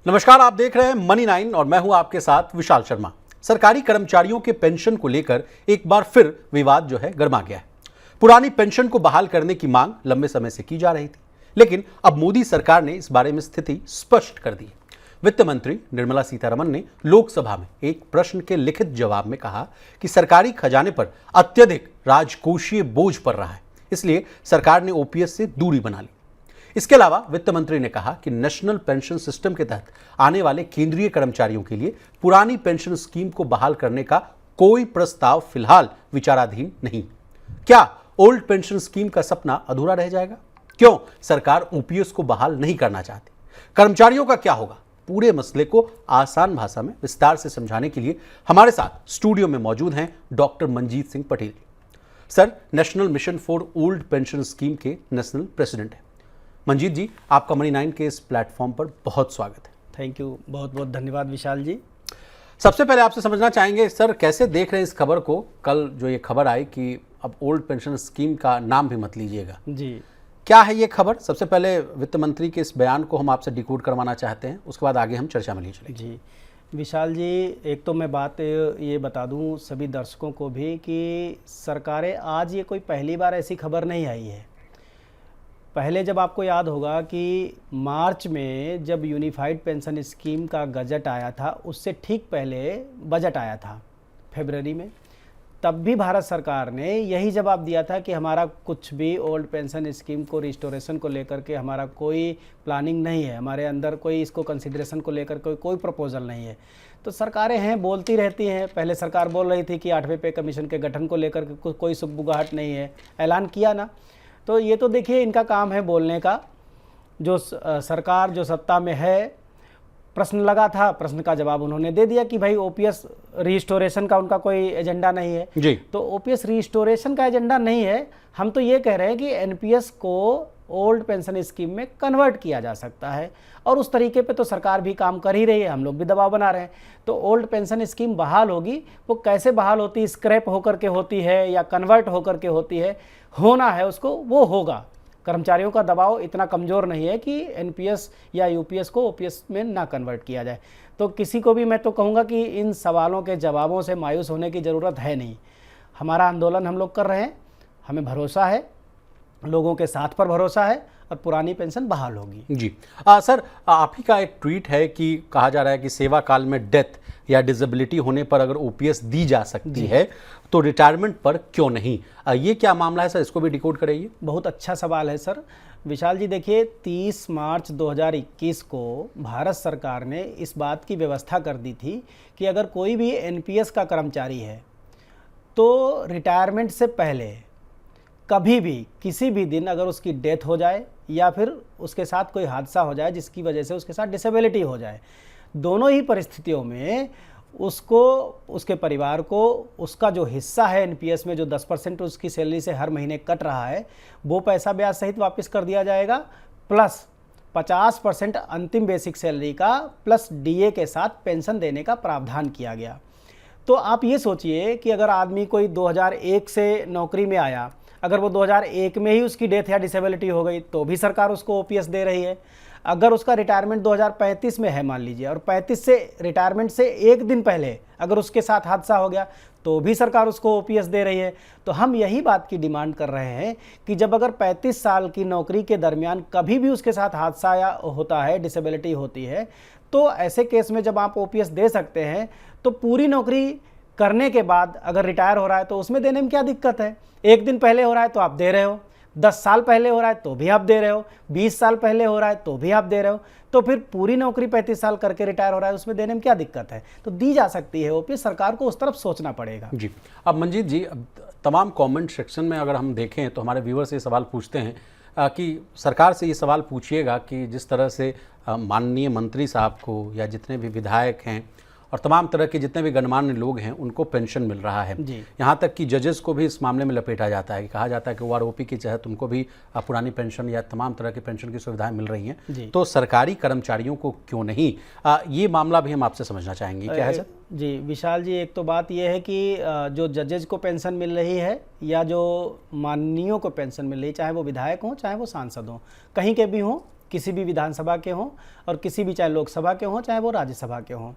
नमस्कार, आप देख रहे हैं मनी 9 और मैं हूं आपके साथ विशाल शर्मा। सरकारी कर्मचारियों के पेंशन को लेकर एक बार फिर विवाद जो है गर्मा गया है। पुरानी पेंशन को बहाल करने की मांग लंबे समय से की जा रही थी, लेकिन अब मोदी सरकार ने इस बारे में स्थिति स्पष्ट कर दी है। वित्त मंत्री निर्मला सीतारमण ने लोकसभा में एक प्रश्न के लिखित जवाब में कहा कि सरकारी खजाने पर अत्यधिक राजकोषीय बोझ पड़ रहा है, इसलिए सरकार ने ओपीएस से दूरी बना ली। इसके अलावा वित्त मंत्री ने कहा कि नेशनल पेंशन सिस्टम के तहत आने वाले केंद्रीय कर्मचारियों के लिए पुरानी पेंशन स्कीम को बहाल करने का कोई प्रस्ताव फिलहाल विचाराधीन नहीं। क्या ओल्ड पेंशन स्कीम का सपना अधूरा रह जाएगा? क्यों सरकार ओपीएस को बहाल नहीं करना चाहती? कर्मचारियों का क्या होगा? पूरे मसले को आसान भाषा में विस्तार से समझाने के लिए हमारे साथ स्टूडियो में मौजूद हैं doctor Manjeet Singh Patel. Sir national mission for old pension scheme के नेशनल प्रेसिडेंट हैं। मंजीत जी, आपका मनी 9 के इस प्लेटफॉर्म पर बहुत स्वागत है। थैंक यू, बहुत बहुत धन्यवाद विशाल जी। सबसे पहले आपसे समझना चाहेंगे सर, कैसे देख रहे हैं इस खबर को? कल जो ये खबर आई कि अब ओल्ड पेंशन स्कीम का नाम भी मत लीजिएगा जी, क्या है ये खबर? सबसे पहले वित्त मंत्री के इस बयान को हम आपसे डिकोड करवाना चाहते हैं, उसके बाद आगे हम चर्चा में ले चलेंगे। जी विशाल जी, एक तो मैं बात ये बता दूं सभी दर्शकों को भी कि सरकारें आज ये कोई पहली बार ऐसी खबर नहीं आई है। पहले जब आपको याद होगा कि मार्च में जब यूनिफाइड पेंशन स्कीम का गजट आया था, उससे ठीक पहले बजट आया था फरवरी में, तब भी भारत सरकार ने यही जवाब दिया था कि हमारा कुछ भी ओल्ड पेंशन स्कीम को रिस्टोरेशन को लेकर के हमारा कोई प्लानिंग नहीं है, हमारे अंदर कोई इसको कंसिडरेशन को लेकर कोई प्रपोजल नहीं है। तो सरकारें हैं, बोलती रहती हैं। पहले सरकार बोल रही थी कि 8वें पे कमीशन के गठन को लेकर के कोई सुगबुगाहट नहीं है, ऐलान किया ना। तो ये तो देखिए इनका काम है बोलने का। जो सरकार जो सत्ता में है, प्रश्न लगा था, प्रश्न का जवाब उन्होंने दे दिया कि भाई ओपीएस रिस्टोरेशन का उनका कोई एजेंडा नहीं है जी। तो ओपीएस रिस्टोरेशन का एजेंडा नहीं है। हम तो ये कह रहे हैं कि एनपीएस को ओल्ड पेंशन स्कीम में कन्वर्ट किया जा सकता है, और उस तरीके पे तो सरकार भी काम कर ही रही है, हम लोग भी दबाव बना रहे हैं। तो ओल्ड पेंशन स्कीम बहाल होगी, वो कैसे बहाल होती है, स्क्रैप होकर के होती है या कन्वर्ट होकर के होती है, होना है उसको वो होगा। कर्मचारियों का दबाव इतना कमज़ोर नहीं है कि एनपीएस या यूपीएस को ओपीएस में ना कन्वर्ट किया जाए। तो किसी को भी मैं तो कहूँगा कि इन सवालों के जवाबों से मायूस होने की ज़रूरत है नहीं। हमारा आंदोलन हम लोग कर रहे हैं, हमें भरोसा है, लोगों के साथ पर भरोसा है, और पुरानी पेंशन बहाल होगी। जी सर, आप ही का एक ट्वीट है कि कहा जा रहा है कि सेवा काल में डेथ या डिसेबिलिटी होने पर अगर ओपीएस दी जा सकती है तो रिटायरमेंट पर क्यों नहीं? ये क्या मामला है सर, इसको भी डिकोड कराइए। बहुत अच्छा सवाल है सर। विशाल जी देखिए, 30 मार्च 2021 को भारत सरकार ने इस बात की व्यवस्था कर दी थी कि अगर कोई भी एनपीएस का कर्मचारी है तो रिटायरमेंट से पहले कभी भी किसी भी दिन अगर उसकी डेथ हो जाए या फिर उसके साथ कोई हादसा हो जाए जिसकी वजह से उसके साथ डिसेबिलिटी हो जाए, दोनों ही परिस्थितियों में उसको, उसके परिवार को उसका जो हिस्सा है एनपीएस में, जो 10% उसकी सैलरी से हर महीने कट रहा है, वो पैसा ब्याज सहित वापस कर दिया जाएगा, प्लस 50% अंतिम बेसिक सैलरी का प्लस डीए के साथ पेंशन देने का प्रावधान किया गया। तो आप ये सोचिए कि अगर आदमी कोई 2001 से नौकरी में आया, अगर वो 2001 में ही उसकी डेथ या डिसेबिलिटी हो गई तो भी सरकार उसको ओपीएस दे रही है। अगर उसका रिटायरमेंट 2035 में है मान लीजिए, और 35 से रिटायरमेंट से एक दिन पहले अगर उसके साथ हादसा हो गया तो भी सरकार उसको ओपीएस दे रही है। तो हम यही बात की डिमांड कर रहे हैं कि जब अगर 35 साल की नौकरी के दरमियान कभी भी उसके साथ हादसा या होता है, डिसेबिलिटी होती है, तो ऐसे केस में जब आप ओपीएस दे सकते हैं तो पूरी नौकरी करने के बाद अगर रिटायर हो रहा है तो उसमें देने में क्या दिक्कत है? एक दिन पहले हो रहा है तो आप दे रहे हो, 10 साल पहले हो रहा है तो भी आप दे रहे हो, 20 साल पहले हो रहा है तो भी आप दे रहे हो, तो फिर पूरी नौकरी 35 साल करके रिटायर हो रहा है, उसमें देने में क्या दिक्कत है? तो दी जा सकती है ओपीएस, सरकार को उस तरफ सोचना पड़ेगा। जी, अब मंजीत जी, तमाम कमेंट सेक्शन में अगर हम देखें तो हमारे व्यूअर्स ये सवाल पूछते हैं कि सरकार से ये सवाल पूछिएगा कि जिस तरह से माननीय मंत्री साहब को या जितने भी विधायक हैं और तमाम तरह के जितने भी गणमान्य लोग हैं उनको पेंशन मिल रहा है, यहाँ तक कि जजेस को भी इस मामले में लपेटा जाता है कि कहा जाता है कि ओआरओपी के तहत उनको भी पुरानी पेंशन या तमाम तरह की पेंशन की सुविधाएं मिल रही हैं, तो सरकारी कर्मचारियों को क्यों नहीं? ये मामला भी हम आपसे समझना चाहेंगे, क्या है सर? जी विशाल जी, एक तो बात यह है कि जो जजेज को पेंशन मिल रही है या जो माननीयों को पेंशन मिल रही है, चाहे वो विधायक हों चाहे वो सांसद हों, कहीं के भी हों, किसी भी विधानसभा के हों और किसी भी, चाहे लोकसभा के हों चाहे वो राज्यसभा के हों।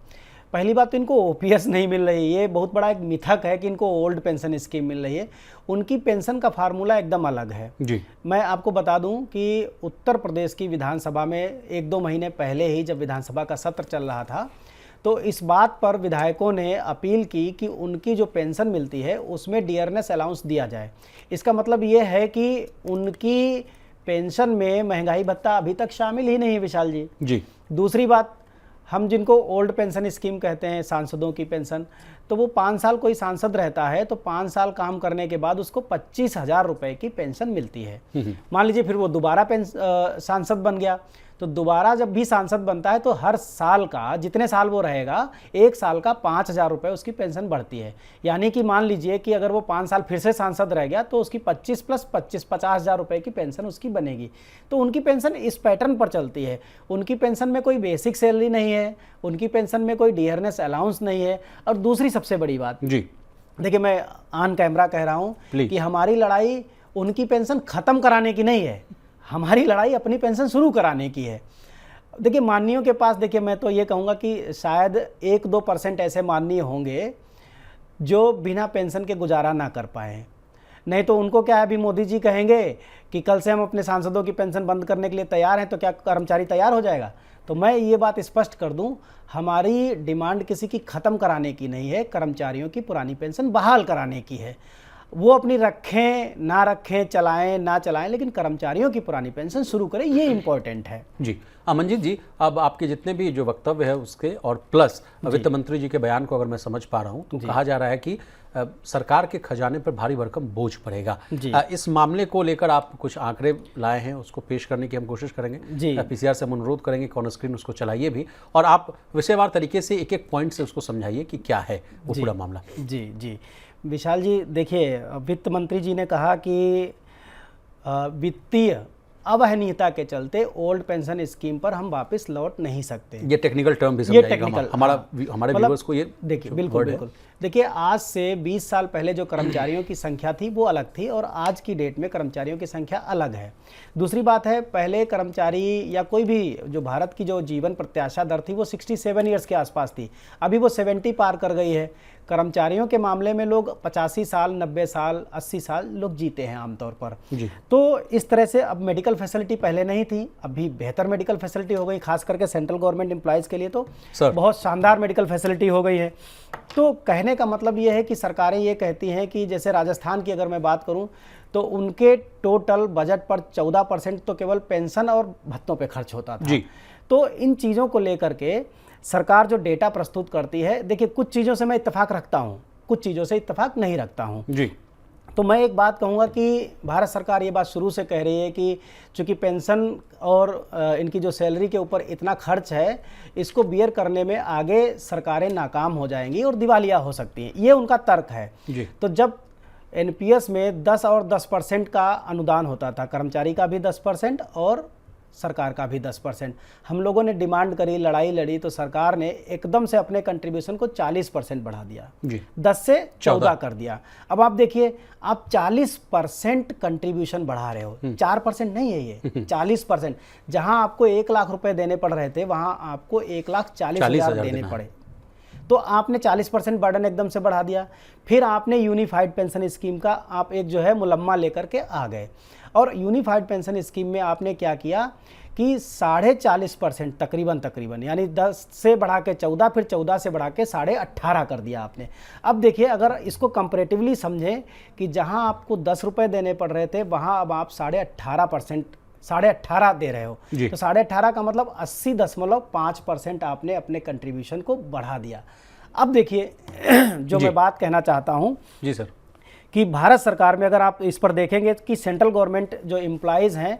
पहली बात तो इनको ओपीएस नहीं मिल रही, ये बहुत बड़ा एक मिथक है कि इनको ओल्ड पेंशन स्कीम मिल रही है। उनकी पेंशन का फार्मूला एकदम अलग है जी। मैं आपको बता दूं कि उत्तर प्रदेश की विधानसभा में 1-2 महीने पहले ही जब विधानसभा का सत्र चल रहा था, तो इस बात पर विधायकों ने अपील की कि उनकी जो पेंशन मिलती है उसमें डियरनेस अलाउंस दिया जाए। इसका मतलब ये है कि उनकी पेंशन में महंगाई भत्ता अभी तक शामिल ही नहीं है, विशाल जी। दूसरी बात, हम जिनको ओल्ड पेंशन स्कीम कहते हैं, सांसदों की पेंशन, तो वो 5 साल कोई सांसद रहता है तो 5 साल काम करने के बाद उसको 25,000 रुपये की पेंशन मिलती है। मान लीजिए फिर वो दोबारा सांसद बन गया, तो दोबारा जब भी सांसद बनता है तो हर साल का, जितने साल वो रहेगा, 1 साल का 5,000 रुपये उसकी पेंशन बढ़ती है। यानी कि मान लीजिए कि अगर वो 5 साल फिर से सांसद रह गया तो उसकी 25 + 25 50,000 रुपये की पेंशन उसकी बनेगी। तो उनकी पेंशन इस पैटर्न पर चलती है। उनकी पेंशन में कोई बेसिक सैलरी नहीं है, उनकी पेंशन में कोई डियरनेस अलाउंस नहीं है। और दूसरी सबसे बड़ी बात जी, देखिए मैं ऑन कैमरा कह रहा हूँ कि हमारी लड़ाई उनकी पेंशन ख़त्म कराने की नहीं है, हमारी लड़ाई अपनी पेंशन शुरू कराने की है। देखिए माननीयों के पास, देखिए मैं तो ये कहूँगा कि शायद 1-2% ऐसे माननीय होंगे जो बिना पेंशन के गुजारा ना कर पाए। नहीं तो उनको क्या है, अभी मोदी जी कहेंगे कि कल से हम अपने सांसदों की पेंशन बंद करने के लिए तैयार हैं, तो क्या कर्मचारी तैयार हो जाएगा? तो मैं ये बात स्पष्ट कर दूं, हमारी डिमांड किसी की ख़त्म कराने की नहीं है, कर्मचारियों की पुरानी पेंशन बहाल कराने की है। वो अपनी रखें ना रखें, चलाएं ना चलाएं, लेकिन कर्मचारियों की पुरानी पेंशन शुरू करें, ये इम्पोर्टेंट है जी। अमनजीत जी, अब आपके जितने भी जो वक्तव्य है उसके और प्लस वित्त मंत्री जी के बयान को अगर मैं समझ पा रहा हूँ तो कहा जा रहा है कि सरकार के खजाने पर भारी भरकम बोझ पड़ेगा। इस मामले को लेकर आप कुछ आंकड़े लाए हैं, उसको पेश करने की हम कोशिश करेंगे। पीसीआर से हम अनुरोध करेंगे कि ऑन स्क्रीन उसको चलाइए भी, और आप विषयवार तरीके से एक एक पॉइंट से उसको समझाइए कि क्या है वो पूरा मामला। जी विशाल जी, देखिए वित्त मंत्री जी ने कहा कि वित्तीय अवहनीयता के चलते ओल्ड पेंशन स्कीम पर हम वापस लौट नहीं सकते। ये टेक्निकल टर्म भी समझाइएगा हमारे व्यूअर्स को। ये देखिए बिल्कुल देखिए, आज से 20 साल पहले जो कर्मचारियों की संख्या थी वो अलग थी और आज की डेट में कर्मचारियों की संख्या अलग है। दूसरी बात है, पहले कर्मचारी या कोई भी जो भारत की जो जीवन प्रत्याशा दर थी वो 67 ईयर्स के आसपास थी, अभी वो 70 पार कर गई है। कर्मचारियों के मामले में लोग 85 साल, 90 साल, 80 साल लोग जीते हैं आमतौर पर जी। तो इस तरह से अब मेडिकल फैसिलिटी पहले नहीं थी, अभी बेहतर मेडिकल फैसिलिटी हो गई, खास करके सेंट्रल गवर्नमेंट एम्प्लॉयज़ के लिए तो बहुत शानदार मेडिकल फैसिलिटी हो गई है। तो कहने का मतलब ये है कि सरकारें ये कहती हैं कि जैसे राजस्थान की अगर मैं बात करूं तो उनके टोटल बजट पर 14% तो केवल पेंशन और भत्तों पे खर्च होता था जी। तो इन चीज़ों को लेकर के सरकार जो डेटा प्रस्तुत करती है, देखिए कुछ चीज़ों से मैं इत्तेफाक रखता हूँ, कुछ चीज़ों से इत्तेफाक नहीं रखता हूँ जी। तो मैं एक बात कहूँगा कि भारत सरकार ये बात शुरू से कह रही है कि चूँकि पेंशन और इनकी जो सैलरी के ऊपर इतना खर्च है, इसको बियर करने में आगे सरकारें नाकाम हो जाएंगी और दिवालिया हो सकती हैं, ये उनका तर्क है जी। तो जब एनपीएस में 10 और 10% का अनुदान होता था, कर्मचारी का भी 10% और सरकार का भी 10%, हम लोगों ने डिमांड करी, लड़ाई लड़ी, तो सरकार ने एकदम से अपने कंट्रीब्यूशन को 40% बढ़ा दिया जी। 10 से 14 कर दिया। अब आप देखिए, आप 40% कंट्रीब्यूशन बढ़ा रहे हो, 4% नहीं है ये 40%। जहां आपको 1 लाख रुपए देने पड़ रहे थे वहां आपको 1,40,000 देने पड़े, तो आपने 40% बर्डन एकदम से बढ़ा दिया। फिर आपने यूनिफाइड पेंशन स्कीम का आप एक जो है मुलम्मा लेकर के आ गए, और यूनिफाइड पेंशन स्कीम में आपने क्या किया कि 40.5% तकरीबन यानी 10 से बढ़ा के 14, फिर 14 से बढ़ा के 18.5 कर दिया आपने। अब देखिए, अगर इसको कंपैरेटिवली समझें कि जहां आपको 10 रुपये देने पड़ रहे थे वहां अब आप 18.5% दे रहे हो, तो 18.5 का मतलब 80.5% आपने अपने कंट्रीब्यूशन को बढ़ा दिया। अब देखिए जो मैं बात कहना चाहता हूं जी सर, कि भारत सरकार में अगर आप इस पर देखेंगे कि सेंट्रल गवर्नमेंट जो एम्प्लॉयज़ हैं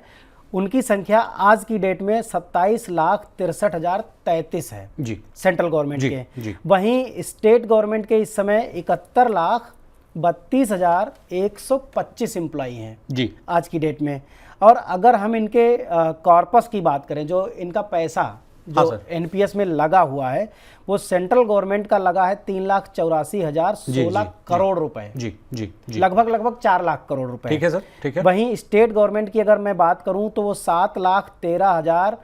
उनकी संख्या आज की डेट में 27,63,033 है जी, सेंट्रल गवर्नमेंट के जी। वहीं स्टेट गवर्नमेंट के इस समय 71,32,125 एम्प्लॉई हैं जी आज की डेट में। और अगर हम इनके कॉर्पस की बात करें, जो इनका पैसा हाँ जो सर। एनपीएस में लगा हुआ है वो सेंट्रल गवर्नमेंट का लगा है 3,84,016 करोड़ रुपए, जी जी जी, लगभग 4 लाख करोड़ रुपए। ठीक है सर, ठीक है। वहीं स्टेट गवर्नमेंट की अगर मैं बात करूं तो वो 7,13,000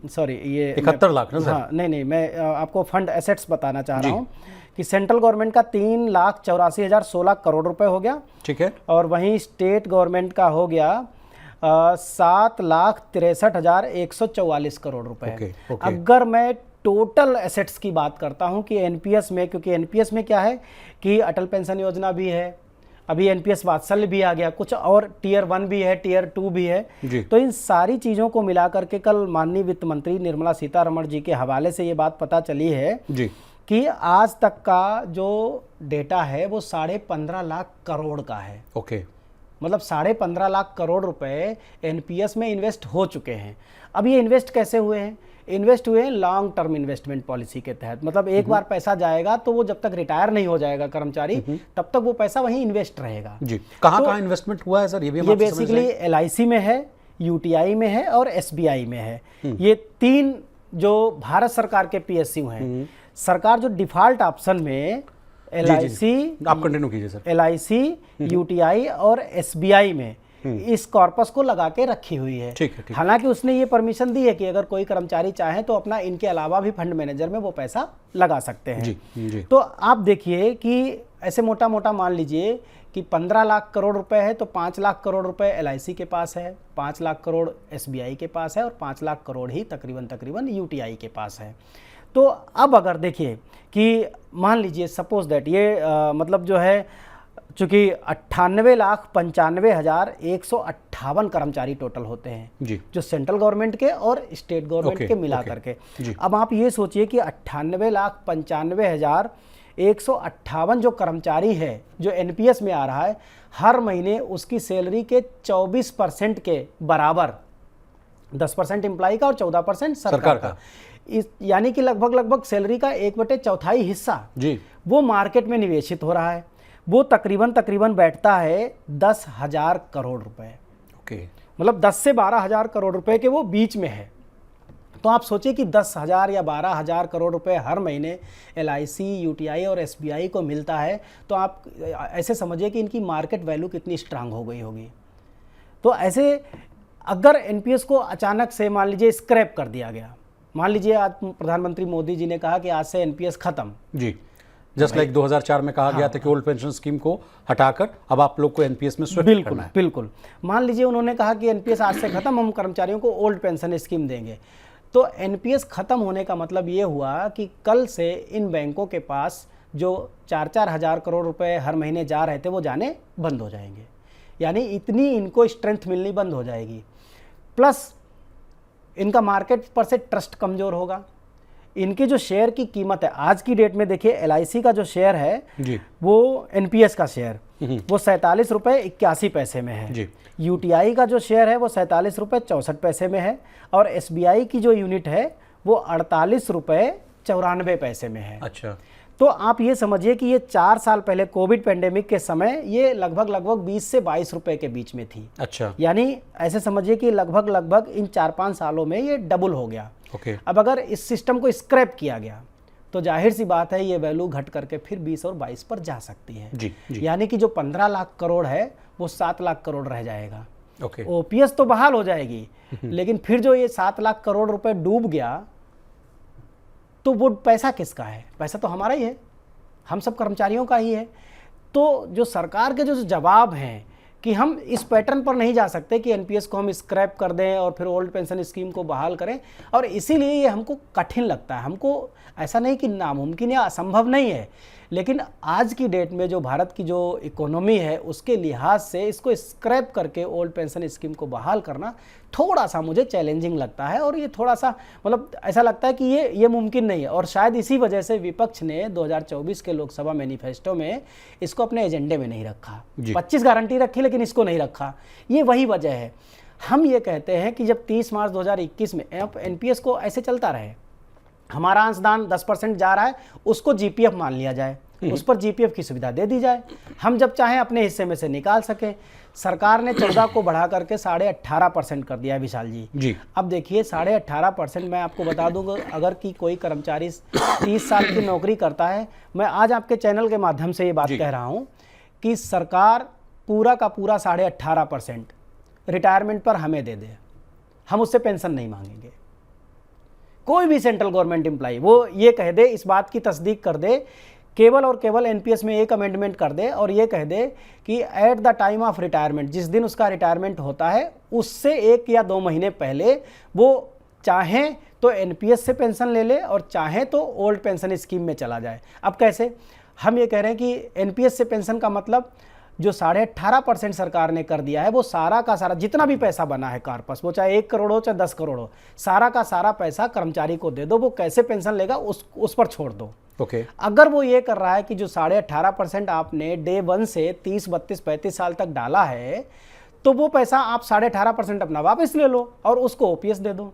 सॉरी ये 71 लाख ना सर? हाँ नहीं मैं आपको फंड एसेट्स बताना चाह रहा हूँ कि सेंट्रल गवर्नमेंट का 3,84,016 करोड़ रुपए हो गया, ठीक है। और वहीं स्टेट गवर्नमेंट का हो गया 7,63,144 करोड़ रुपए। ओके। अगर मैं टोटल एसेट्स की बात करता हूं कि एनपीएस में, क्योंकि एनपीएस में क्या है कि अटल पेंशन योजना भी है, अभी एनपीएस वात्सल्य भी आ गया, कुछ और टियर 1 भी है, टियर 2 भी है जी। तो इन सारी चीज़ों को मिलाकर के कल माननीय वित्त मंत्री निर्मला सीतारमण जी के हवाले से ये बात पता चली है जी कि आज तक का जो डेटा है वो 15.5 लाख करोड़ का है। ओके। मतलब 15.5 लाख करोड़ रुपए एनपीएस में इन्वेस्ट हो चुके हैं। अब ये इन्वेस्ट कैसे हुए हैं? इन्वेस्ट हुए हैं लॉन्ग टर्म इन्वेस्टमेंट पॉलिसी के तहत। मतलब एक बार पैसा जाएगा तो वो जब तक रिटायर नहीं हो जाएगा कर्मचारी तब तक वो पैसा वहीं इन्वेस्ट रहेगा। जी, कहाँ इन्वेस्टमेंट हुआ है सर? ये भी ये बेसिकली एलआईसी में है, यूटीआई में है और एसबीआई में है। ये 3 जो भारत सरकार के पीएसयू हैं। सरकार जो डिफॉल्ट ऑप्शन में एलआईसी, आप कंटिन्यू कीजिए सर। एलआईसी, यूटीआई और एसबीआई में इस कॉर्पस को लगा के रखी हुई है। ठीक है, ठीक। हालांकि उसने ये परमिशन दी है कि अगर कोई कर्मचारी चाहे तो अपना इनके अलावा भी फंड मैनेजर में वो पैसा लगा सकते हैं। जी जी। तो आप देखिए कि ऐसे मोटा मोटा मान लीजिए कि 15 लाख करोड़ रुपए है तो 5 लाख करोड़ रुपए एलआईसी के पास है, 5 लाख करोड़ एसबीआई के पास है और 5 लाख करोड़ ही तकरीबन यूटीआई के पास है। तो अब अगर देखिए कि मान लीजिए सपोज दैट ये मतलब जो है चूँकि 98,95,158 कर्मचारी टोटल होते हैं जी, जो सेंट्रल गवर्नमेंट के और स्टेट गवर्नमेंट के मिला करके। अब आप ये सोचिए कि 98,95,158 जो कर्मचारी है जो एनपीएस में आ रहा है, हर महीने उसकी सैलरी के 24% के बराबर 10% एम्प्लॉय का और 14% सरकार का, यानी कि लगभग सैलरी का 1/4 हिस्सा जी वो मार्केट में निवेशित हो रहा है। वो तकरीबन बैठता है 10,000 करोड़ रुपए। ओके। मतलब 10 से 12,000 करोड़ रुपए के वो बीच में है। तो आप सोचिए कि 10,000 या 12,000 करोड़ रुपए हर महीने एलआईसी, यूटीआई और एसबीआई को मिलता है, तो आप ऐसे समझिए कि इनकी मार्केट वैल्यू कितनी स्ट्रांग हो गई होगी। तो ऐसे अगर एनपीएस को अचानक से मान लीजिए स्क्रैप कर दिया गया, मान लीजिए आज प्रधानमंत्री मोदी जी ने कहा कि आज से एनपीएस खत्म, जी, जस्ट लाइक 2004 में कहा गया था कि ओल्ड पेंशन स्कीम को हटाकर अब आप लोग को एनपीएस में स्विफ्ट करना है। बिल्कुल। मान लीजिए उन्होंने कहा कि एनपीएस आज से खत्म, हम कर्मचारियों को ओल्ड पेंशन स्कीम देंगे। तो एनपीएस खत्म होने का मतलब ये हुआ कि कल से इन बैंकों के पास जो 4-4 हज़ार करोड़ रुपए हर महीने जा रहे थे वो जाने बंद हो जाएंगे, यानी इतनी इनको स्ट्रेंथ मिलनी बंद हो जाएगी। प्लस इनका मार्केट पर से ट्रस्ट कमज़ोर होगा। इनके जो शेयर की कीमत है आज की डेट में, देखिए एलआईसी का जो शेयर है जी, वो एनपीएस का शेयर वो 47 रुपये 81 पैसे में है। जी। यूटीआई का जो शेयर है वो 47 रुपये 64 पैसे में है और एसबीआई की जो यूनिट है वो 48 रुपये 94 पैसे में है। अच्छा। तो आप ये समझिए कि ये 4 साल पहले कोविड पेंडेमिक के समय ये लगभग 20 से 22 रुपए के बीच में थी। अच्छा। यानी ऐसे समझिए कि लगभग इन 4-5 सालों में ये डबल हो गया। ओके। अब अगर इस सिस्टम को स्क्रैप किया गया तो जाहिर सी बात है ये वैल्यू घट करके फिर 20 और 22 पर जा सकती है। जी, जी। यानी कि जो 15 लाख करोड़ है वो 7 लाख करोड़ रह जाएगा। ओके। ओपीएस तो बहाल हो जाएगी, लेकिन फिर जो ये 7 लाख करोड़ रुपए डूब गया तो वो पैसा किसका है? पैसा तो हमारा ही है, हम सब कर्मचारियों का ही है। तो जो सरकार के जो जवाब हैं कि हम इस पैटर्न पर नहीं जा सकते कि एनपीएस को हम स्क्रैप कर दें और फिर ओल्ड पेंशन स्कीम को बहाल करें, और इसीलिए ये हमको कठिन लगता है। हमको ऐसा नहीं कि नामुमकिन या असंभव नहीं है, लेकिन आज की डेट में जो भारत की जो इकोनॉमी है उसके लिहाज से इसको स्क्रैप करके ओल्ड पेंशन स्कीम को बहाल करना थोड़ा सा मुझे चैलेंजिंग लगता है, और ये थोड़ा सा मतलब ऐसा लगता है कि ये मुमकिन नहीं है। और शायद इसी वजह से विपक्ष ने 2024 के लोकसभा मैनिफेस्टो में इसको अपने एजेंडे में नहीं रखा। 25 गारंटी रखी लेकिन इसको नहीं रखा, ये वही वजह है। हम ये कहते हैं कि जब 30 मार्च 2021 में एनपीएस को ऐसे चलता रहे, हमारा अंशदान 10% जा रहा है उसको जीपीएफ मान लिया जाए, उस पर जीपीएफ की सुविधा दे दी जाए, हम जब चाहें अपने हिस्से में से निकाल सकें। सरकार ने 14 को बढ़ा करके 18.5% कर दिया है विशाल जी। जी। अब देखिए 18.5% मैं आपको बता दूंगा, अगर कि कोई कर्मचारी 30 साल की नौकरी करता है, मैं आज आपके चैनल के माध्यम से ये बात कह रहा हूँ कि सरकार पूरा का पूरा 18.5% रिटायरमेंट पर हमें दे दे, हम उससे पेंशन नहीं मांगेंगे। कोई भी सेंट्रल गवर्नमेंट एम्प्लॉय वो ये कह दे, इस बात की तस्दीक कर दे, केवल और केवल एनपीएस में एक अमेंडमेंट कर दे और ये कह दे कि at the time of retirement, जिस दिन उसका रिटायरमेंट होता है उससे 1 या 2 महीने पहले वो चाहें तो एनपीएस से पेंशन ले ले और चाहें तो ओल्ड पेंशन स्कीम में चला जाए। अब कैसे? हम ये कह रहे हैं कि एनपीएस से पेंशन का मतलब जो 18.5% सरकार ने कर दिया है, वो सारा का सारा जितना भी पैसा बना है कार्पस, वो चाहे 1 करोड़ हो चाहे 10 करोड़ हो, सारा का सारा पैसा कर्मचारी को दे दो। वो कैसे पेंशन लेगा उस पर छोड़ दो। ओके। अगर वो ये कर रहा है कि जो 18.5% आपने डे 1 से 30, 32, 35 साल तक डाला है, तो वो पैसा आप 18.5% अपना वापस ले लो और उसको ओपीएस दे दो।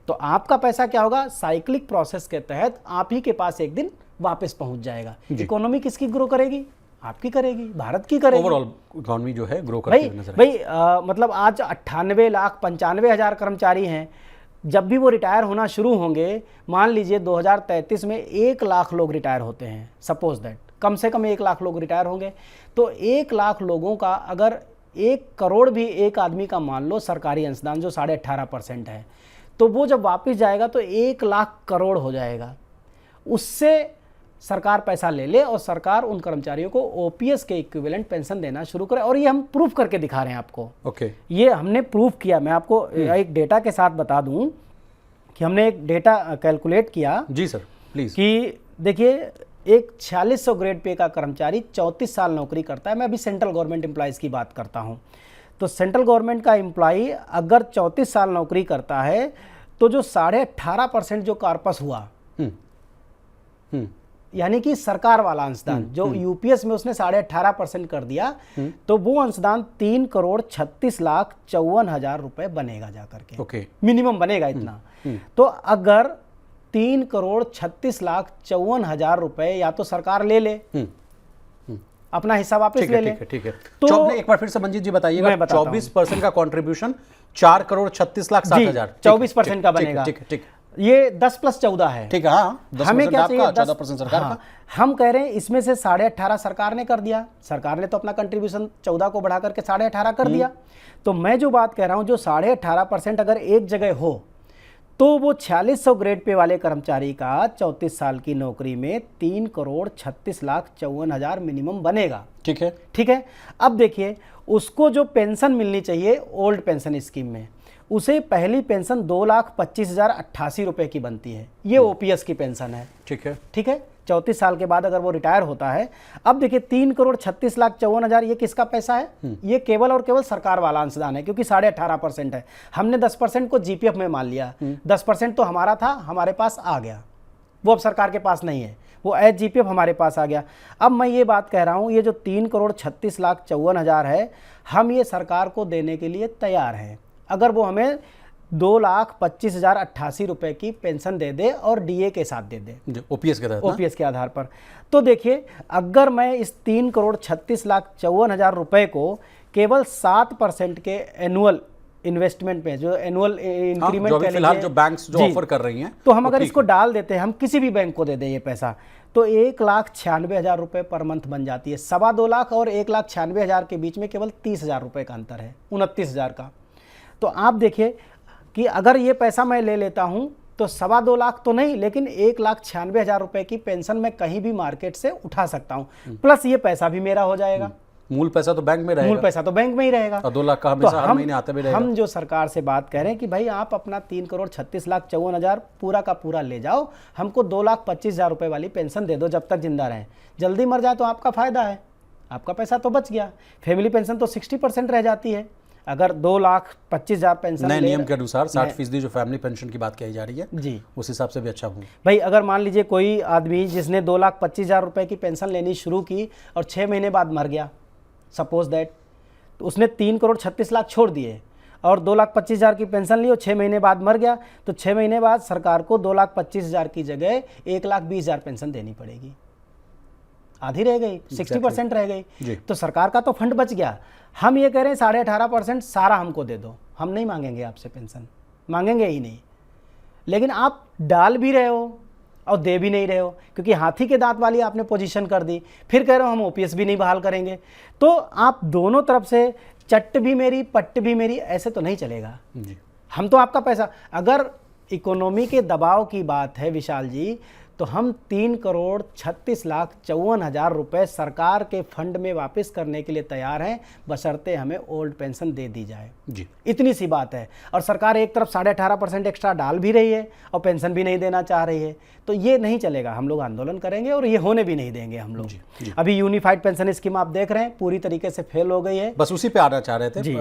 तो आपका पैसा क्या होगा, साइक्लिक प्रोसेस के तहत आप ही के पास एक दिन वापस पहुंच जाएगा। इकोनॉमी किसकी ग्रो करेगी? आपकी करेगी, भारत की करेगी। ओवरऑल इकोनॉमी जो है ग्रो करती हुई नजर मतलब आज 98,95,000 कर्मचारी हैं। जब भी वो रिटायर होना शुरू होंगे, मान लीजिए 2033 में 1 लाख लोग रिटायर होते हैं, सपोज दैट कम से कम 1 लाख लोग रिटायर होंगे, तो 1 लाख लोगों का अगर 1 करोड़ भी एक आदमी का मान लो सरकारी अंशदान जो 18.5% है, तो वो जब वापस जाएगा तो 1 लाख करोड़ हो जाएगा। उससे सरकार पैसा ले ले और सरकार उन कर्मचारियों को ओपीएस के इक्विवेलेंट पेंशन देना शुरू करे। और ये हम प्रूफ करके दिखा रहे हैं आपको। ओके। ये हमने प्रूफ किया। मैं आपको एक डेटा के साथ बता दूं कि हमने एक डेटा कैलकुलेट किया। जी सर प्लीज। कि देखिए एक 4600 ग्रेड पे का कर्मचारी 34 साल नौकरी करता है। मैं अभी सेंट्रल गवर्नमेंट एम्प्लॉयज़ की बात करता हूँ। तो सेंट्रल गवर्नमेंट का एम्प्लॉई अगर 34 साल नौकरी करता है तो जो 18.5% जो कार्पस हुआ, यानी कि सरकार वाला अंशदान जो यूपीएस में उसने 18.5% कर दिया, तो वो अंशदान 3,36,54,000 रुपए बनेगा जाकर के। ओके। मिनिमम बनेगा इतना। तो अगर 3,36,54,000 रुपए या तो सरकार ले ले, अपना हिस्सा वापस ले ले। ठीक है। तो एक बार फिर से मंजीत जी बताइएगा। 24% का कंट्रीब्यूशन 4,36,60,000 24% का बनेगा। ठीक। ये 10 + 14 है। ठीक है। हाँ, हमें क्या चाहिए? 14% सरकार का। हम कह रहे हैं इसमें से 18.5 सरकार ने कर दिया। सरकार ने तो अपना कंट्रीब्यूशन 14 को बढ़ा करके 18.5 कर दिया। तो मैं जो बात कह रहा हूं, जो 18.5% अगर एक जगह हो तो वो 4600 ग्रेड पे वाले कर्मचारी का 34 साल की नौकरी में 3,36,54,000 मिनिमम बनेगा। ठीक है। अब देखिए उसको जो पेंशन मिलनी चाहिए ओल्ड पेंशन स्कीम में, उसे पहली पेंशन 2,25,088 रुपए की बनती है। ये ओपीएस की पेंशन है। ठीक है। 34 साल के बाद अगर वो रिटायर होता है। अब देखिए 3,36,54,000 ये किसका पैसा है? ये केवल और केवल सरकार वाला अंशदान है, क्योंकि 18.5% है। हमने 10% को जीपीएफ में मान लिया। 10% तो हमारा था, हमारे पास आ गया, वो अब सरकार के पास नहीं है, वो एज जीपीएफ हमारे पास आ गया। अब मैं ये बात कह रहा हूँ, ये जो 3,36,54,000 है, हम ये सरकार को देने के लिए तैयार हैं अगर वो हमें 2,25,088 रुपए की पेंशन दे दे और डीए के साथ दे दे, ओपीएस के आधार पर। तो देखिए अगर मैं इस 3,36,54,000 रुपए को केवल 7% के एनुअल इन्वेस्टमेंट में, जो एनुअल इंक्रीमेंट फिलहाल जो बैंक्स जो ऑफर कर रही हैं, तो हम अगर इसको डाल देते हैं, हम किसी भी बैंक को दे दें ये पैसा, तो 1,96,000 रुपए पर मंथ बन जाती है। 2.25 लाख और 1,96,000 के बीच में केवल 30,000 रुपए का अंतर है, 29,000 का। तो आप देखिए कि अगर ये पैसा मैं ले लेता हूं तो 2.25 लाख तो नहीं, लेकिन 1,96,000 रुपए की पेंशन मैं कहीं भी मार्केट से उठा सकता हूं। प्लस ये पैसा भी मेरा हो जाएगा। मूल पैसा तो बैंक में रहेगा। और 2 लाख का हमेशा हर महीने आते भी रहेगा। हम जो सरकार से बात कह रहे हैं कि भाई आप अपना 3,36,54,000 पूरा का पूरा ले जाओ, हमको 2,25,000 रुपए वाली पेंशन दे दो जब तक जिंदा रहें। जल्दी मर जाए तो आपका फायदा है, आपका पैसा तो बच गया। फैमिली पेंशन तो 60% रह जाती है। अगर 2,25,000 पेंशन नए नियम के अनुसार 60% जो फैमिली पेंशन की बात कही जा रही है जी, उस हिसाब से भी अच्छा हूँ भाई। अगर मान लीजिए कोई आदमी जिसने 2,25,000 रुपए की पेंशन लेनी शुरू की और 6 महीने बाद मर गया, सपोज दैट, तो उसने 3,36,00,000 छोड़ दिए और 2,25,000 की पेंशन ली और 6 महीने बाद मर गया, तो 6 महीने बाद सरकार को 2,25,000 की जगह 1,20,000 पेंशन देनी पड़ेगी। आधी रह गई, 60% रह जी। गई। तो सरकार का तो फंड बच गया। हम ये कह रहे हैं 18.5% सारा हमको दे दो, हम नहीं मांगेंगे आपसे पेंशन, मांगेंगे ही नहीं। लेकिन आप डाल भी रहे हो और दे भी नहीं रहे हो, क्योंकि हाथी के दांत वाली आपने पोजीशन कर दी। फिर कह रहे हो हम ओपीएस भी नहीं बहाल करेंगे। तो आप दोनों तरफ से चट्ट भी मेरी पट्ट भी मेरी, ऐसे तो नहीं चलेगा। जी। हम तो आपका पैसा, अगर इकोनॉमी के दबाव की बात है विशाल जी, तो हम 3,36,54,000 रुपए सरकार के फंड में वापस करने के लिए तैयार हैं, बशर्ते हमें ओल्ड पेंशन दे दी जाए। जी। इतनी सी बात है। और सरकार एक तरफ 18.5% एक्स्ट्रा डाल भी रही है और पेंशन भी नहीं देना चाह रही है। तो ये नहीं चलेगा, हम लोग आंदोलन करेंगे और ये होने भी नहीं देंगे हम लोग। जी। अभी यूनिफाइड पेंशन स्कीम आप देख रहे हैं, पूरी तरीके से फेल हो गई है। बस उसी पे आना चाह रहे थे जी।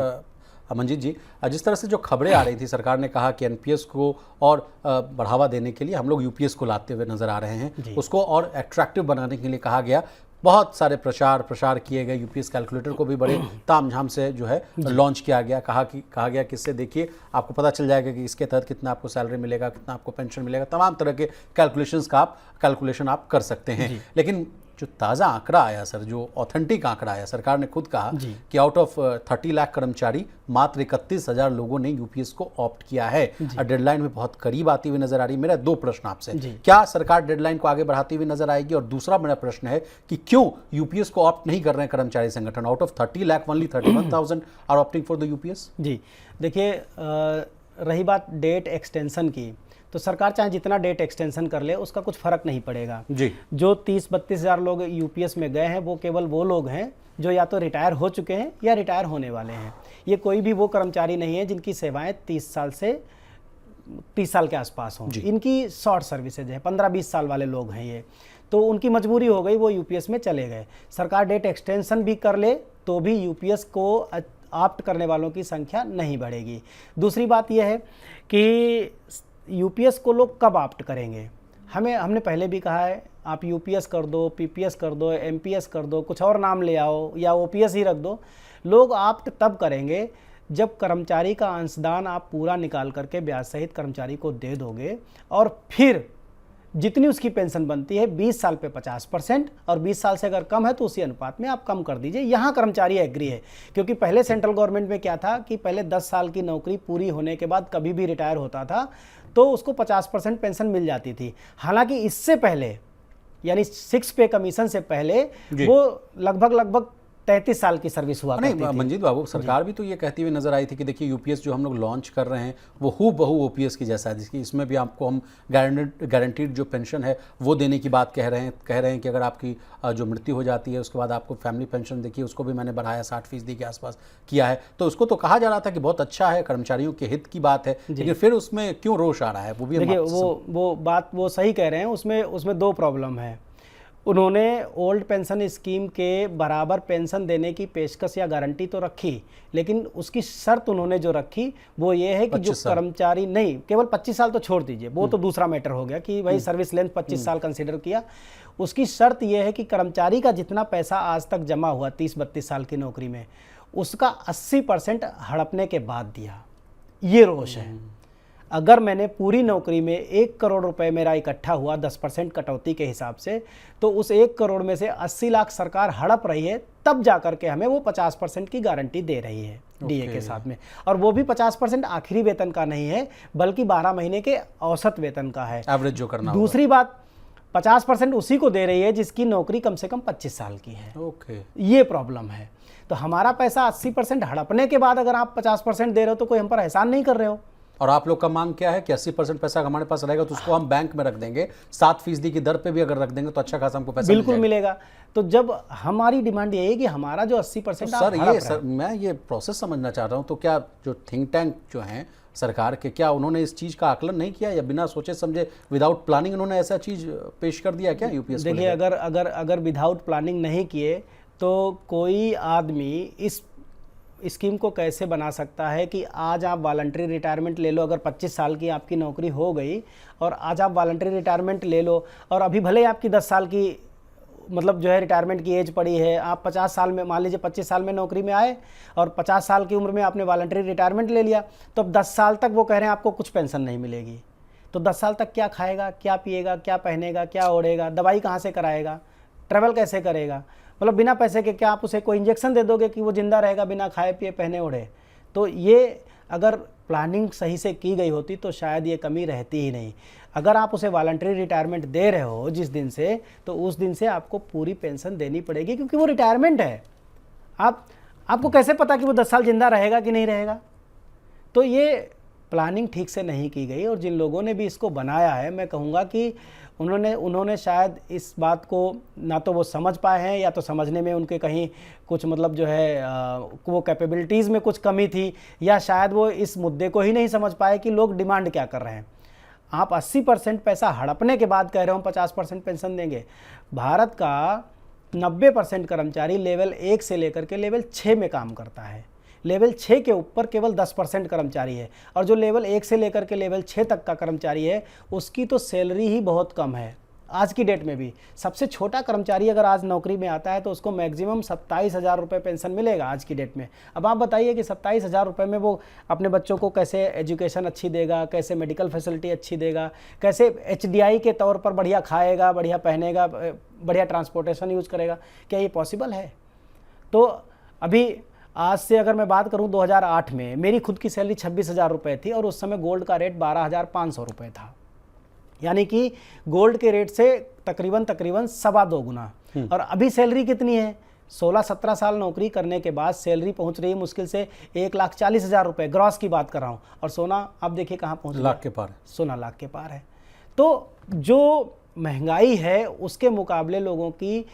अमनजीत जी, जिस तरह से जो खबरें आ रही थी, सरकार ने कहा कि एनपीएस को और बढ़ावा देने के लिए हम लोग यूपीएस को लाते हुए नजर आ रहे हैं, उसको और एट्रैक्टिव बनाने के लिए कहा गया। बहुत सारे प्रचार किए गए, यूपीएस कैलकुलेटर को भी बड़े तामझाम से जो है लॉन्च किया गया। कहा गया कि इससे देखिए आपको पता चल जाएगा कि इसके तहत कितना आपको सैलरी मिलेगा, कितना आपको पेंशन मिलेगा, तमाम तरह के कैलकुलेशन आप कर सकते हैं। लेकिन जो ताज़ा आंकड़ा आया सर, जो ऑथेंटिक आंकड़ा आया, सरकार ने खुद कहा कि आउट ऑफ 30 लाख कर्मचारी मात्र 31,000 लोगों ने यूपीएस को ऑप्ट किया है। डेडलाइन में बहुत करीब आती हुई नजर आ रही है। मेरा 2 प्रश्न आपसे, क्या सरकार डेडलाइन को आगे बढ़ाती हुई नजर आएगी? और दूसरा मेरा प्रश्न है कि क्यों यूपीएस को ऑप्ट नहीं कर रहे हैं कर्मचारी संगठन? Out of 30 lakh only 31,000 are opting for the UPS. जी देखिए, रही बात डेट एक्सटेंशन की, तो सरकार चाहे जितना डेट एक्सटेंशन कर ले उसका कुछ फर्क नहीं पड़ेगा जी। जो 30-32 हज़ार लोग यूपीएस में गए हैं वो केवल वो लोग हैं जो या तो रिटायर हो चुके हैं या रिटायर होने वाले हैं। ये कोई भी वो कर्मचारी नहीं है जिनकी सेवाएं 30 साल के आसपास हों। इनकी शॉर्ट सर्विसेज है, 15-20 साल वाले लोग हैं ये, तो उनकी मजबूरी हो गई, वो यूपीएस में चले गए। सरकार डेट एक्सटेंशन भी कर ले तो भी यूपीएस को ऑप्ट करने वालों की संख्या नहीं बढ़ेगी। दूसरी बात यह है कि यूपीएस को लोग कब ऑप्ट करेंगे? हमने पहले भी कहा है, आप यूपीएस कर दो, पीपीएस कर दो, एमपीएस कर दो, कुछ और नाम ले आओ या ओपीएस ही रख दो, लोग ऑप्ट तब करेंगे जब कर्मचारी का अंशदान आप पूरा निकाल करके ब्याज सहित कर्मचारी को दे दोगे और फिर जितनी उसकी पेंशन बनती है 20 साल पे 50% और 20 साल से अगर कम है तो उसी अनुपात में आप कम कर दीजिए। यहाँ कर्मचारी एग्री है, क्योंकि पहले सेंट्रल गवर्नमेंट में क्या था कि पहले 10 साल की नौकरी पूरी होने के बाद कभी भी रिटायर होता था तो उसको 50% पेंशन मिल जाती थी। हालांकि इससे पहले यानी 6 पे कमीशन से पहले वो लगभग 33 साल की सर्विस हुआ करती थी। मंजीत बाबू, सरकार भी तो ये कहती हुई नजर आई थी कि देखिए यूपीएस जो हम लोग लॉन्च कर रहे हैं वो हूबहू ओपीएस की जैसा है, जिसकी इसमें भी आपको हम गारंटीड जो पेंशन है वो देने की बात कह रहे हैं कि अगर आपकी जो मृत्यु हो जाती है उसके बाद आपको फैमिली पेंशन देखिए उसको भी मैंने बढ़ाया 60% के आसपास किया है। तो उसको तो कहा जा रहा था कि बहुत अच्छा है, कर्मचारियों के हित की बात है, लेकिन फिर उसमें क्यों रोष आ रहा है? वो भी देखिए वो बात वो सही कह रहे हैं। उसमें 2 प्रॉब्लम है। उन्होंने ओल्ड पेंशन स्कीम के बराबर पेंशन देने की पेशकश या गारंटी तो रखी, लेकिन उसकी शर्त उन्होंने जो रखी वो ये है कि जो कर्मचारी नहीं, केवल 25 साल तो छोड़ दीजिए, वो तो दूसरा मैटर हो गया कि भाई सर्विस लेंथ 25 साल कंसिडर किया। उसकी शर्त ये है कि कर्मचारी का जितना पैसा आज तक जमा हुआ 30-32 साल की नौकरी में, उसका 80% हड़पने के बाद दिया। ये रोष है। अगर मैंने पूरी नौकरी में 1 करोड़ रुपए मेरा इकट्ठा हुआ 10% कटौती के हिसाब से, तो उस 1 करोड़ में से 80 लाख सरकार हड़प रही है, तब जाकर के हमें वो 50% की गारंटी दे रही है डीए के साथ में। और वो भी 50% आखिरी वेतन का नहीं है, बल्कि 12 महीने के औसत वेतन का है, एवरेज जो करना। दूसरी बात 50% उसी को दे रही है जिसकी नौकरी कम से कम 25 साल की है। ये प्रॉब्लम है। तो हमारा पैसा 80% हड़पने के बाद अगर आप 50% दे रहे हो तो कोई हम पर एहसान नहीं कर रहे हो। और आप लोग का मांग क्या है कि 80% पैसा हमारे पास रहेगा तो उसको हम बैंक में रख देंगे, 7% की दर पे भी अगर रख देंगे तो अच्छा खासा हमको पैसा बिल्कुल मिलेगा। तो जब हमारी डिमांड ये है कि हमारा जो 80% सर मैं ये प्रोसेस समझना चाह रहा हूँ, तो क्या जो थिंक टैंक जो हैं सरकार के, क्या उन्होंने इस चीज़ का आकलन नहीं किया या बिना सोचे समझे विदाउट प्लानिंग उन्होंने ऐसा चीज़ पेश कर दिया क्या यूपीएस? देखिए, अगर विदाउट प्लानिंग नहीं किए तो कोई आदमी इस स्कीम को कैसे बना सकता है कि आज आप वॉलंटरी रिटायरमेंट ले लो, अगर 25 साल की आपकी नौकरी हो गई और आज आप वॉलंटरी रिटायरमेंट ले लो और अभी भले ही आपकी 10 साल की मतलब जो है रिटायरमेंट की एज पड़ी है, आप 50 साल में, मान लीजिए 25 साल में नौकरी में आए और 50 साल की उम्र में आपने वॉलंटरी रिटायरमेंट ले लिया, तो अब 10 साल तक वो कह रहे हैं आपको कुछ पेंशन नहीं मिलेगी। तो 10 साल तक क्या खाएगा, क्या पिएगा, क्या पहनेगा, क्या ओढ़ेगा, दवाई कहाँ से कराएगा? ट्रैवल कैसे करेगा? मतलब बिना पैसे के क्या आप उसे कोई इंजेक्शन दे दोगे कि वो जिंदा रहेगा बिना खाए पिए पहने ओढ़े? तो ये अगर प्लानिंग सही से की गई होती तो शायद ये कमी रहती ही नहीं। अगर आप उसे वॉलंटरी रिटायरमेंट दे रहे हो जिस दिन से, तो उस दिन से आपको पूरी पेंशन देनी पड़ेगी, क्योंकि वो रिटायरमेंट है। आपको कैसे पता कि वो 10 साल जिंदा रहेगा कि नहीं रहेगा? तो ये प्लानिंग ठीक से नहीं की गई, और जिन लोगों ने भी इसको बनाया है, मैं कहूँगा कि उन्होंने शायद इस बात को ना तो वो समझ पाए हैं, या तो समझने में उनके कहीं कुछ मतलब जो है वो कैपेबिलिटीज़ में कुछ कमी थी, या शायद वो इस मुद्दे को ही नहीं समझ पाए कि लोग डिमांड क्या कर रहे हैं। आप 80% पैसा हड़पने के बाद कह रहे हो हम 50% पेंशन देंगे। भारत का 90% कर्मचारी लेवल 1 से लेकर के लेवल 6 में काम करता है। लेवल 6 के ऊपर केवल 10% कर्मचारी है, और जो लेवल 1 से लेकर के लेवल 6 तक का कर्मचारी है उसकी तो सैलरी ही बहुत कम है आज की डेट में भी। सबसे छोटा कर्मचारी अगर आज नौकरी में आता है तो उसको मैक्सिमम 27,000 रुपये पेंशन मिलेगा आज की डेट में। अब आप बताइए कि 27,000 रुपये में वो अपने बच्चों को कैसे एजुकेशन अच्छी देगा, कैसे मेडिकल फैसिलिटी अच्छी देगा, कैसे HDI के तौर पर बढ़िया खाएगा, बढ़िया पहनेगा, बढ़िया ट्रांसपोर्टेशन यूज़ करेगा? क्या ये पॉसिबल है? तो अभी आज से अगर मैं बात करूं, 2008 में मेरी खुद की सैलरी 26,000 रुपये थी, और उस समय गोल्ड का रेट 12,500 रुपये था। यानी कि गोल्ड के रेट से तकरीबन 2.25 गुना। और अभी सैलरी कितनी है? 16-17 साल नौकरी करने के बाद सैलरी पहुंच रही है मुश्किल से 1,40,000 रुपये, ग्रॉस की बात कर रहा हूं। और सोना आप देखिए कहाँ पहुंच लाख के पार, सोना लाख के पार है। तो जो महंगाई है उसके मुकाबले लोगों की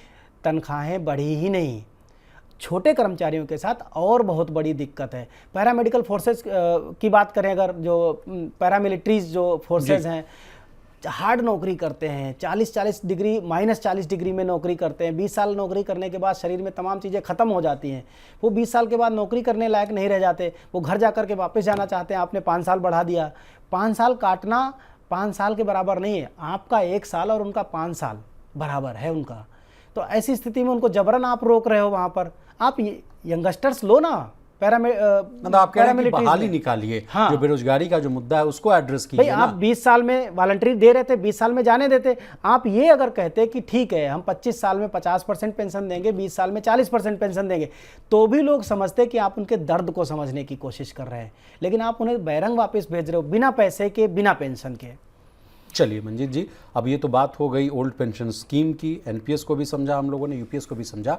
तनख्वाहें बढ़ी ही नहीं। छोटे कर्मचारियों के साथ और बहुत बड़ी दिक्कत है। पैरामेडिकल फोर्सेस की बात करें अगर, जो पैरामिलिट्रीज जो फोर्सेस हैं, हार्ड नौकरी करते हैं, 40 डिग्री -40 डिग्री में नौकरी करते हैं। 20 साल नौकरी करने के बाद शरीर में तमाम चीज़ें ख़त्म हो जाती हैं। वो 20 साल के बाद नौकरी करने लायक नहीं रह जाते, वो घर जा कर के वापस जाना चाहते हैं। आपने 5 साल बढ़ा दिया। 5 साल काटना 5 साल के बराबर नहीं है। आपका 1 साल और उनका 5 साल बराबर है उनका। तो ऐसी स्थिति में उनको जबरन आप रोक रहे हो वहाँ पर। आप यंगस्टर्स लो ना, मतलब आप कह रहे हैं कि बहाली निकालिए। हाँ। जो बेरोजगारी का जो मुद्दा है उसको एड्रेस कीजिए। भाई आप 20 साल में वॉलंटरी दे रहे थे, 20 साल में जाने देते। आप ये अगर कहते कि ठीक है हम 25 साल में 50% पेंशन देंगे, 20 साल में 40% पेंशन देंगे, तो भी लोग समझते कि आप उनके दर्द को समझने की कोशिश कर रहे हैं। लेकिन आप उन्हें बैरंग वापस भेज रहे हो, बिना पैसे के, बिना पेंशन के। चलिए मंजीत जी, अब ये तो बात हो गई ओल्ड पेंशन स्कीम की। NPS को भी समझा हम लोगों ने, UPS को भी समझा।